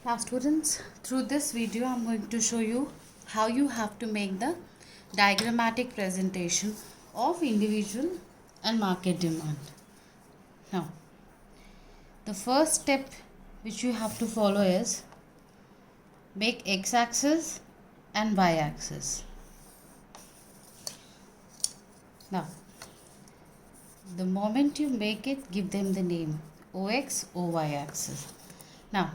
Now students, through this video I'm going to show you how you have to make the diagrammatic presentation of individual and market demand. Now, the first step which you have to follow is make x-axis and y-axis. Now, the moment you make it, give them the name OX, OY axis. Now,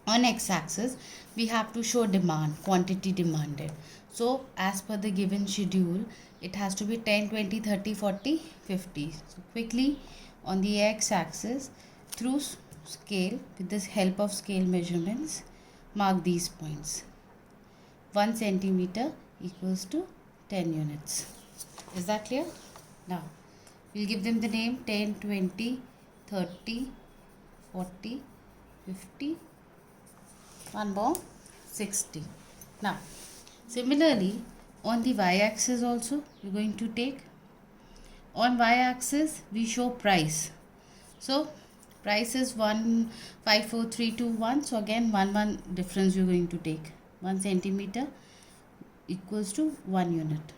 on x-axis we have to show demand, quantity demanded. So as per the given schedule, it has to be 10, 20, 30, 40, 50. So quickly on the x-axis, through scale, with the help of scale measurements, mark these points. 1 centimeter equals to 10 units. Is that clear? Now we'll give them the name 10, 20, 30, 40, 50, one more 60. Now similarly on the y-axis also you're going to take, on y-axis we show price. So price is 154321. So again 1 difference you're going to take. 1 centimeter equals to 1 unit.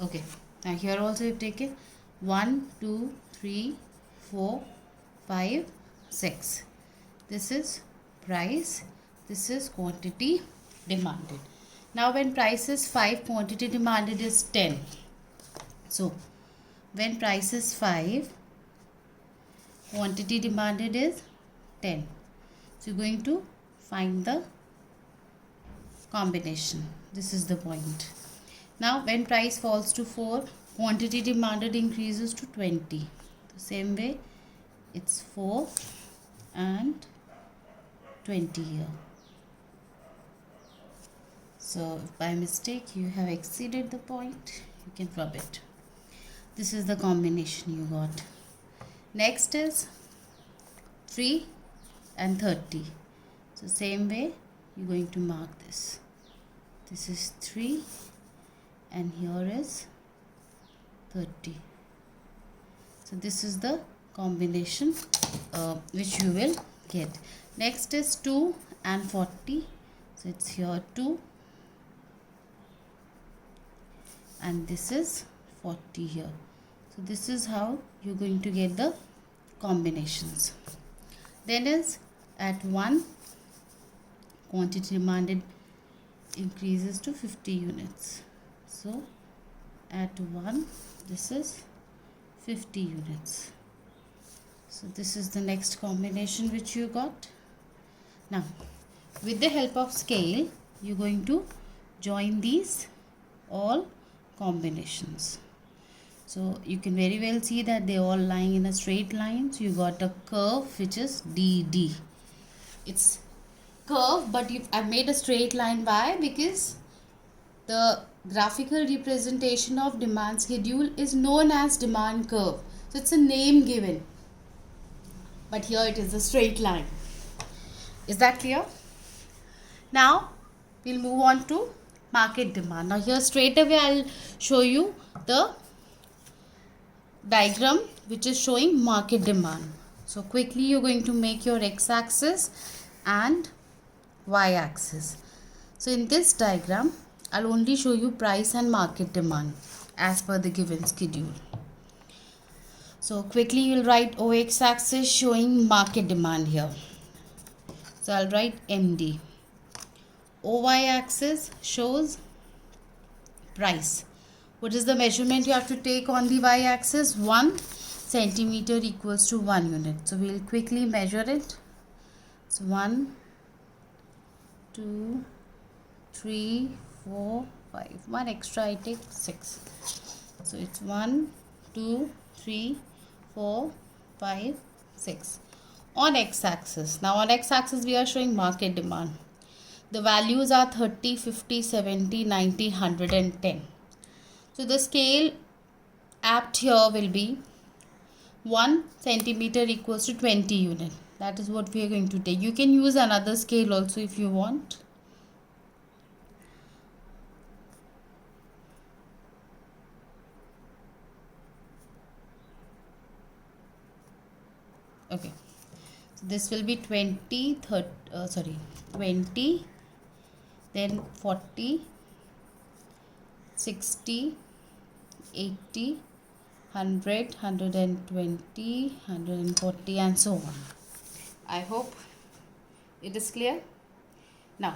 Okay, now here also you've taken 1, 2, 3, 4, 5, 6. This is price, this is quantity demanded. Now when price is 5, quantity demanded is 10. So when price is 5, quantity demanded is 10. So you're going to find the combination. This is the point. Now when price falls to 4, quantity demanded increases to 20. The same way it's 4 and 20 here. So if by mistake you have exceeded the point, you can rub it. This is the combination you got. Next is 3 and 30. So same way you're going to mark this. This is 3 and here is 30. So this is the combination which you will get. Next is 2 and 40. So it's here 2 and this is 40 here. So this is how you're going to get the combinations. Then is at 1, quantity demanded increases to 50 units. So at 1, this is 50 units. So this is the next combination which you got. Now with the help of scale, you're going to join these all combinations. So you can very well see that they all lying in a straight line. So you got a curve which is DD. It's curve, but I've made a straight line. Why? Because the graphical representation of demand schedule is known as demand curve. So it's a name given. But here it is a straight line. Is that clear? Now we'll move on to market demand. Now here straight away I'll show you the diagram which is showing market demand. So quickly you're going to make your x-axis and y-axis. So in this diagram I'll only show you price and market demand as per the given schedule. So quickly you'll write OX axis showing market demand here. So I'll write MD. OY axis shows price. What is the measurement you have to take on the y axis? 1 centimeter equals to 1 unit. So we'll quickly measure it. So 1, 2, 3, 4, 5. One extra I take 6. So it's 1, 2, 3, 4, 5, 6. On x-axis. Now on x-axis we are showing market demand. The values are 30, 50, 70, 90, 100 and 10. So the scale apt here will be 1 centimeter equals to 20 unit. That is what we are going to take. You can use another scale also if you want. Okay, so this will be 20, 20, then 40, 60, 80, 100, 120, 140 and so on. I hope it is clear. Now,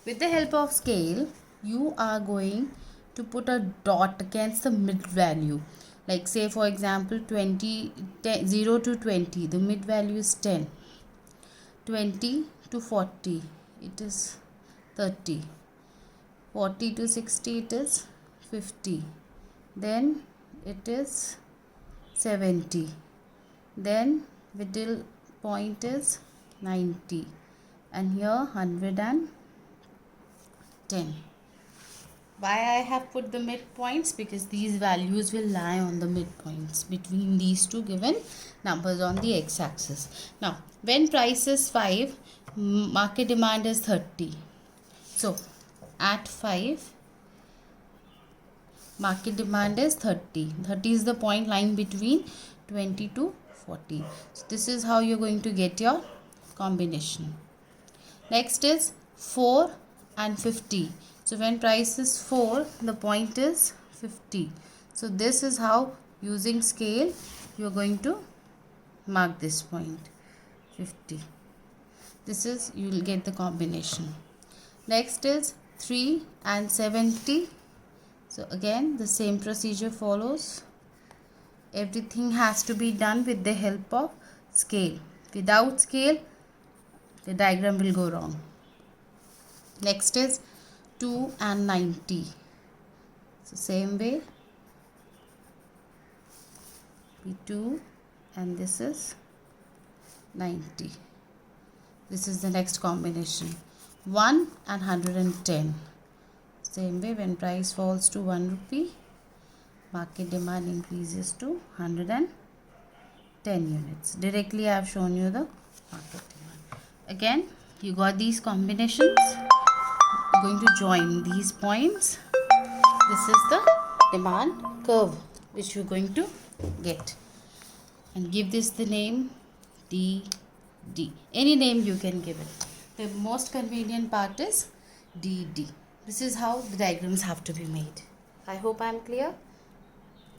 with the help of scale, you are going to put a dot against the mid value. Like say for example 0 to 20, the mid value is 10. 20 to 40, it is 30. 40 to 60, it is 50. Then it is 70. Then middle point is 90. And here 110. Why I have put the midpoints? Because these values will lie on the midpoints between these two given numbers on the x-axis. Now, when price is 5, market demand is 30. So, at 5, market demand is 30. 30 is the point lying between 20 to 40. So, this is how you're going to get your combination. Next is 4 and 50. So when price is 4, the point is 50. So this is how, using scale, you are going to mark this point 50. This is, you will get the combination. Next is 3 and 70. So again the same procedure follows. Everything has to be done with the help of scale. Without scale, the diagram will go wrong. Next is 2 and 90. So same way, P2 and this is 90. This is the next combination. 1 and 110. Same way, when price falls to 1 rupee, market demand increases to 110 units. Directly I have shown you the market demand. Again, you got these combinations. You're going to join these points. This is the demand curve which you're going to get. And give this the name DD. Any name you can give it. The most convenient part is DD. This is how the diagrams have to be made. I hope I am clear.